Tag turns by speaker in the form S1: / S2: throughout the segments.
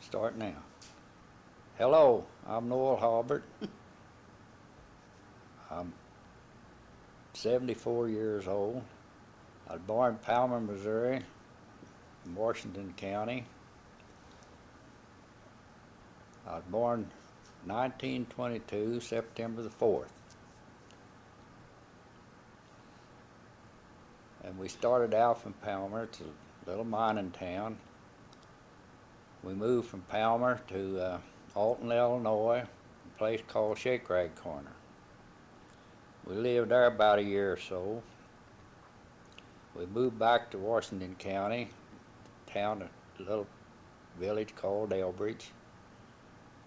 S1: Start now. Hello, I'm Noel Halbert. I'm 74 years old. I was born in Palmer, Missouri, in Washington County. I was born 1922, September the 4th. And we started out from Palmer. It's a little mining town. We moved from Palmer to Alton, Illinois, a place called Shake Rag Corner. We lived there about a year or so. We moved back to Washington County, a little village called Delbridge.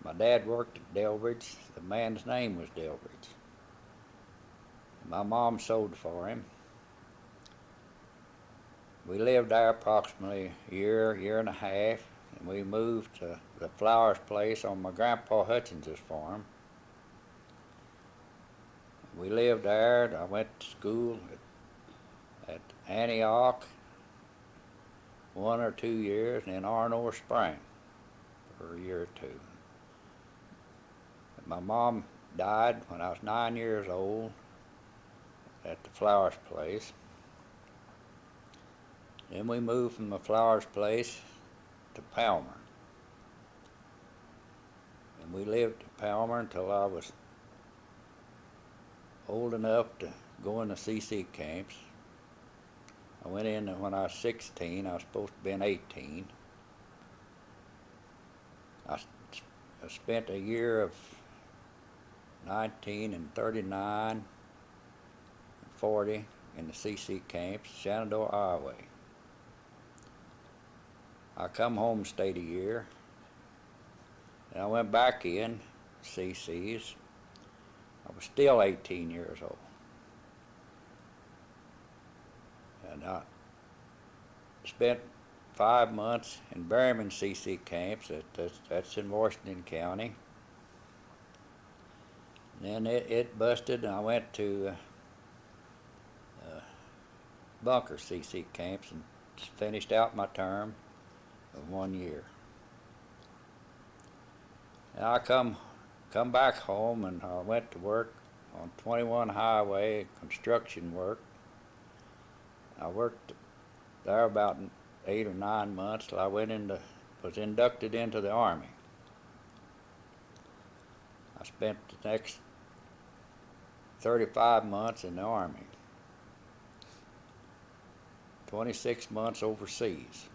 S1: My dad worked at Delbridge. The man's name was Delbridge. My mom sewed for him. We lived there approximately a year and a half, and we moved to the Flowers place on my grandpa Hutchins's farm. We lived there. I went to school at Antioch 1 or 2 years, and then Arnor Spring for a year or two. My mom died when I was 9 years old at the Flowers place. Then we moved from the Flowers place to Palmer. And we lived at Palmer until I was old enough to go in the CC camps. I went in when I was 16. I was supposed to have been 18. I spent a year of 19 and 39 and 40 in the CC camps, Shenandoah, Iowa. I come home and stayed a year. And I went back in CC's. I was still 18 years old. And I spent 5 months in Berryman CC camps. That's in Washington County. And then it busted, and I went to Bunker CC camps and finished out my term of 1 year. And I come back home, and I went to work on 21 Highway, construction work. I worked there about 8 or 9 months till I was inducted into the Army. I spent the next 35 months in the Army, 26 months overseas.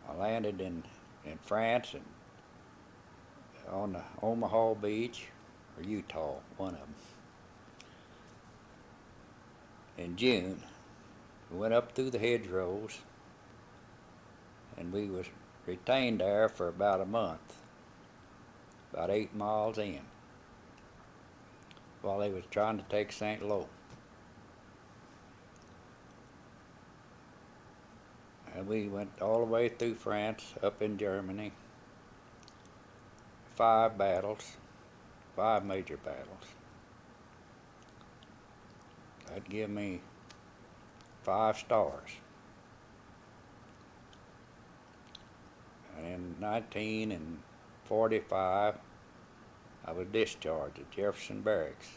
S1: I landed in France and on the Omaha Beach, or Utah, one of them. In June, we went up through the hedgerows, and we was retained there for about a month, about 8 miles in, while they was trying to take St. Lo. And we went all the way through France, up in Germany. 5 major battles. That'd give me 5 stars. And in 1945, I was discharged at Jefferson Barracks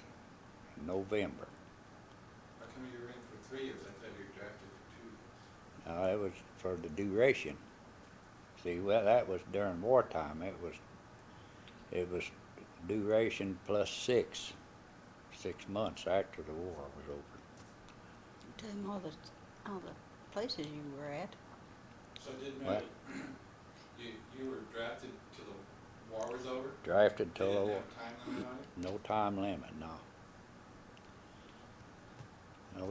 S1: in November.
S2: How come you were in for 3 years? I thought you were drafted for 2 years.
S1: No, it was for the duration. See, well, that was during wartime. It was duration plus 6 months after the war was over.
S3: Tell him all the places you were at.
S2: So it didn't matter. You were drafted till the war was over?
S1: Drafted till the war.
S2: Didn't have time limit on it?
S1: No time limit, no. No,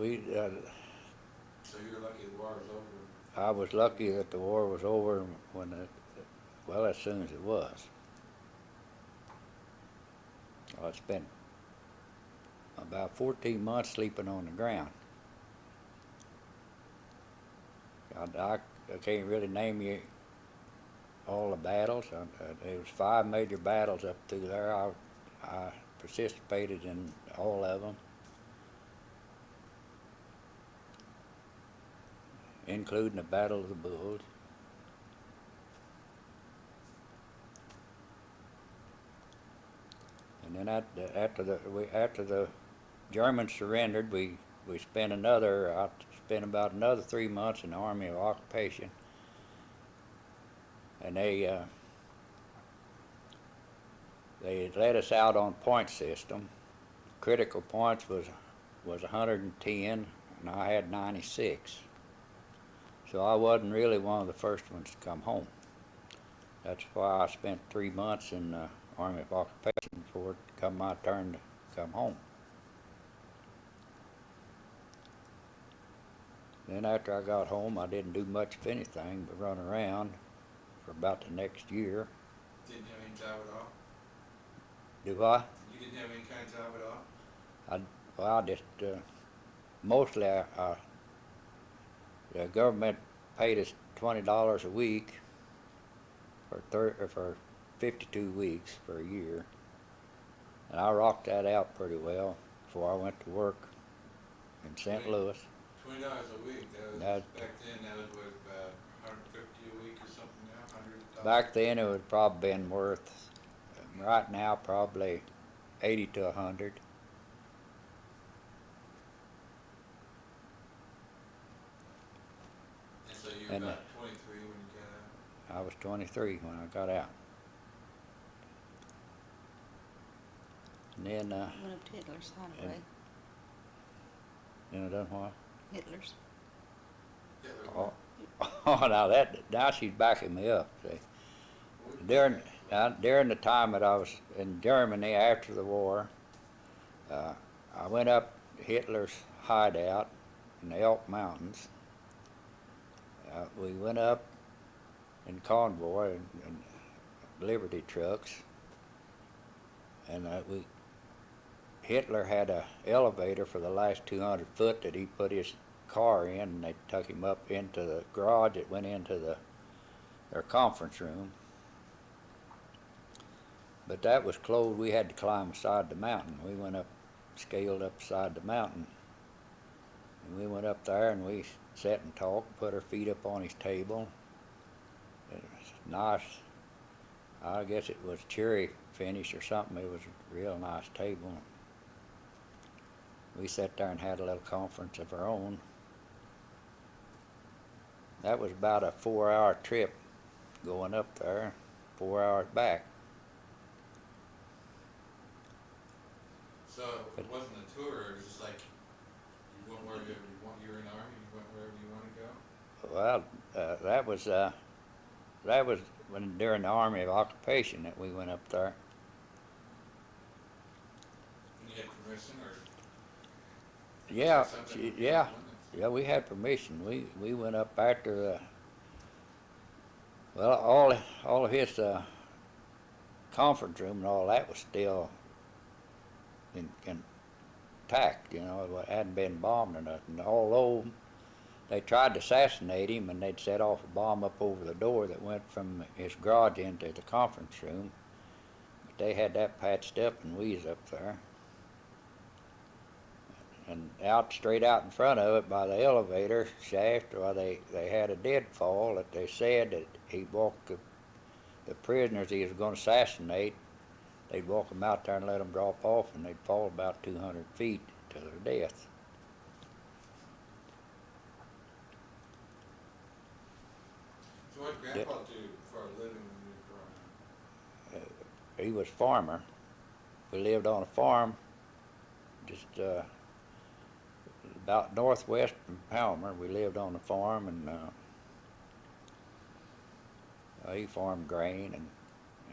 S2: So you were lucky the war was over?
S1: I was lucky that the war was over as soon as it was. I spent about 14 months sleeping on the ground. I can't really name you all the battles. There was 5 major battles up through there. I participated in all of them, including the Battle of the Bulge. And then after the Germans surrendered, we spent I spent about another 3 months in the Army of Occupation, and they let us out on point system. Critical points was 110, and I had 96. So I wasn't really one of the first ones to come home. That's why I spent 3 months in the Army of Occupation before it come my turn to come home. Then after I got home, I didn't do much of anything but run around for about the next year.
S2: Didn't have any job at all?
S1: Do I?
S2: You didn't have any kind of job at all?
S1: Well, I just mostly the government paid us $20 a week for 52 weeks for a year, and I rocked that out pretty well before I went to work in St. Louis.
S2: $20 a week. Back then. That was what, about $150 a week or something now. $100.
S1: Back then it would probably been worth, right now probably 80 to 100.
S2: And so you were
S1: And,
S2: about 23 when you got out.
S1: I was 23 when I got out. And then
S3: Went up to Hitler's hideaway.
S1: I done what?
S3: Hitler's.
S2: Yeah, there
S1: Oh,
S2: were-
S1: now she's backing me up. See, during the time that I was in Germany after the war, I went up Hitler's hideout in the Elk Mountains. We went up in convoy and Liberty trucks, and Hitler had a elevator for the last 200 foot that he put his car in, and they took him up into the garage that went into their conference room. But that was closed. We had to climb aside the mountain. We went up, scaled up beside the mountain, and we went up there and we sat and talked, put our feet up on his table. It was nice. I guess it was cherry finish or something. It was a real nice table. We sat there and had a little conference of our own. That was about a 4-hour trip going up there, 4 hours back.
S2: So it wasn't a tour, it was just like you went wherever you want. You were in the Army, you went wherever you want to go?
S1: Well, that was during the Army of Occupation that we went up there.
S2: And you had permission or?
S1: Yeah,
S2: something you
S1: yeah,
S2: wanted?
S1: yeah. We had permission. We went up after. Well, all of his conference room and all that was still intact. You know, it hadn't been bombed or nothing. Although they tried to assassinate him, and they'd set off a bomb up over the door that went from his garage into the conference room. But they had that patched up, and we was up there. And straight out in front of it by the elevator shaft, they had a deadfall that they said that he walked the prisoners he was going to assassinate. They'd walk them out there and let them drop off, and they'd fall about 200 feet to their death.
S2: So what did Grandpa do for a living when you were growing up?
S1: He was a farmer. We lived on a farm just about northwest from Palmer. We lived on a farm, and he farmed grain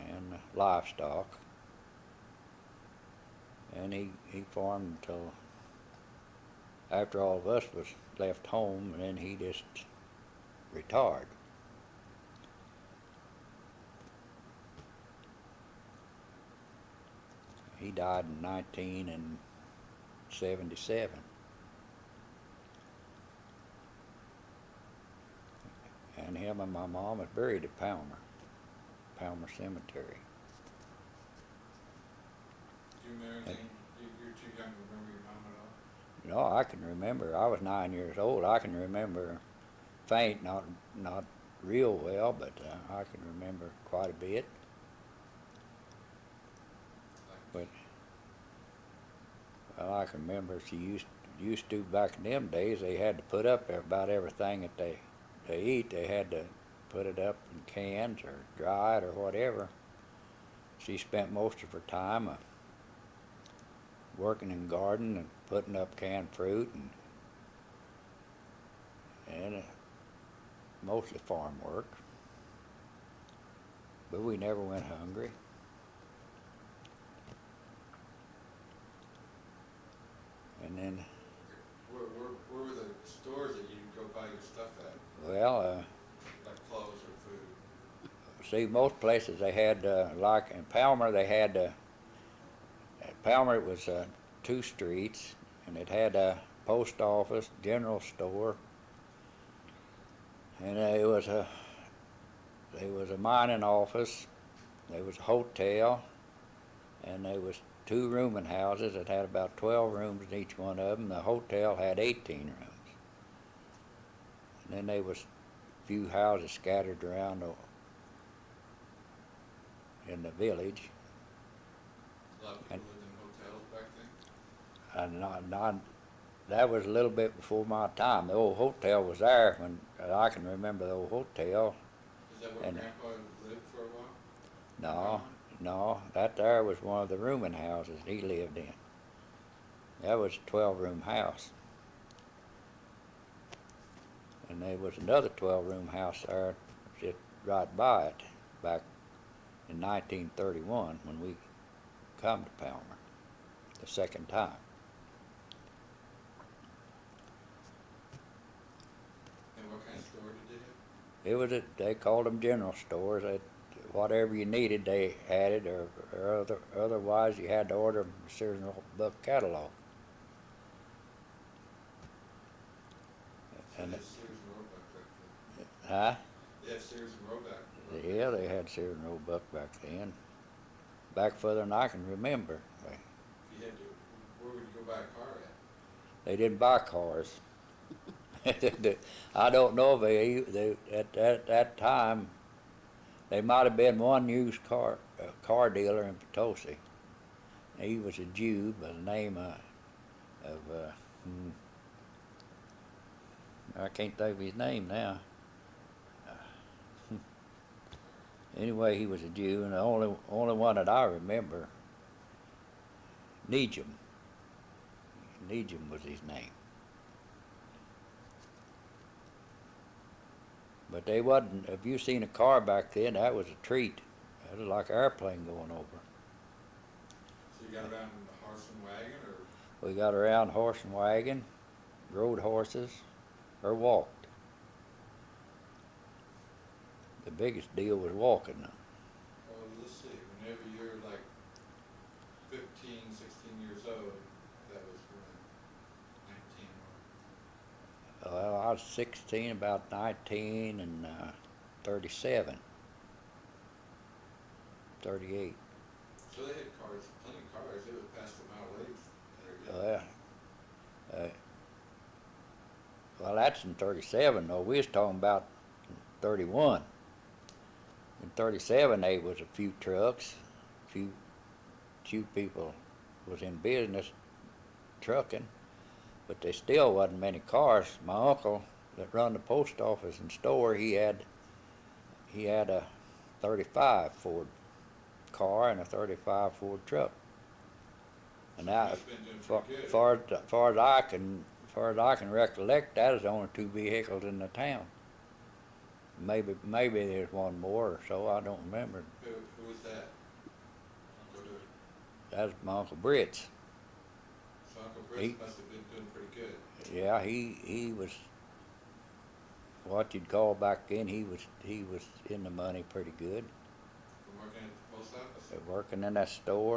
S1: and livestock. And he farmed until after all of us was left home, and then he just retired. He died in 1977. And him and my mom are buried at Alma Cemetery.
S2: Do you remember anything? You're too young to remember your mom at all?
S1: No, I can remember. I was 9 years old. I can remember faint, not real well, but I can remember quite a bit. But Well, I can remember she used to back in them days. They had to put up about everything that they eat. They had to put it up in cans or dry it or whatever. She spent most of her time working in garden and putting up canned fruit and mostly farm work. But we never went hungry. And then,
S2: Where were the stores that you could go buy your stuff at?
S1: well,
S2: Like clothes or food?
S1: see, most places they had, like in Palmer, they had, at Palmer it was 2 streets, and it had a post office, general store, and there was a mining office, there was a hotel, and there was 2 rooming houses that had about 12 rooms in each one of them. The hotel had 18 rooms. And then there was a few houses scattered around in the village.
S2: A lot of people
S1: And-
S2: lived in hotels back then?
S1: And that was a little bit before my time. The old hotel was there when I can remember the old hotel.
S2: Is that where
S1: And-
S2: Grandpa lived for a while?
S1: No, that there was one of the rooming houses he lived in. That was a 12-room house. And there was another 12-room house there just right by it back in 1931 when we come to Palmer the second time.
S2: And what kind of store did they have?
S1: It was they called them general stores. Whatever you needed, they had it, or otherwise you had to order them a Sears and Roebuck catalog.
S2: So
S1: And
S2: they had Sears and Roebuck back then.
S1: huh?
S2: They had Sears and Roebuck.
S1: Yeah, they had Sears and Roebuck back then. Back further than I can remember.
S2: If you had to, where would you go buy a car at?
S1: They didn't buy cars. I don't know if they at that time. There might have been one used car dealer in Potosi. He was a Jew by the name I can't think of his name now. Anyway, he was a Jew, and the only one that I remember, Nejum was his name. But they wasn't, if you seen a car back then, that was a treat. That was like an airplane going over.
S2: So you got around in the horse and wagon, or?
S1: We got around horse and wagon, rode horses, or walked. The biggest deal was walking though.
S2: Well, let's see, whenever you're like 15, 16 years old, that was when, 19 or?
S1: Well, I was 16, about 19, and 37, 38.
S2: So they had cars, plenty of cars, they would pass the mile age.
S1: Well, that's in 37, though. We was talking about 31. In 37, there was a few trucks, few people was in business trucking, but there still wasn't many cars. My uncle that run the post office and store, he had a 35 Ford car and a 35 Ford truck. And now,
S2: He's been doing pretty good.
S1: far as I can recollect, that is the only 2 vehicles in the town. Maybe there's one more or so. I don't remember.
S2: Who was that? Uncle Dewey.
S1: That was my Uncle Britt's.
S2: So Uncle Britt must have been doing pretty good.
S1: Yeah, he was what you'd call back then. He was in the money pretty good.
S2: From working at the post office?
S1: Working in that store.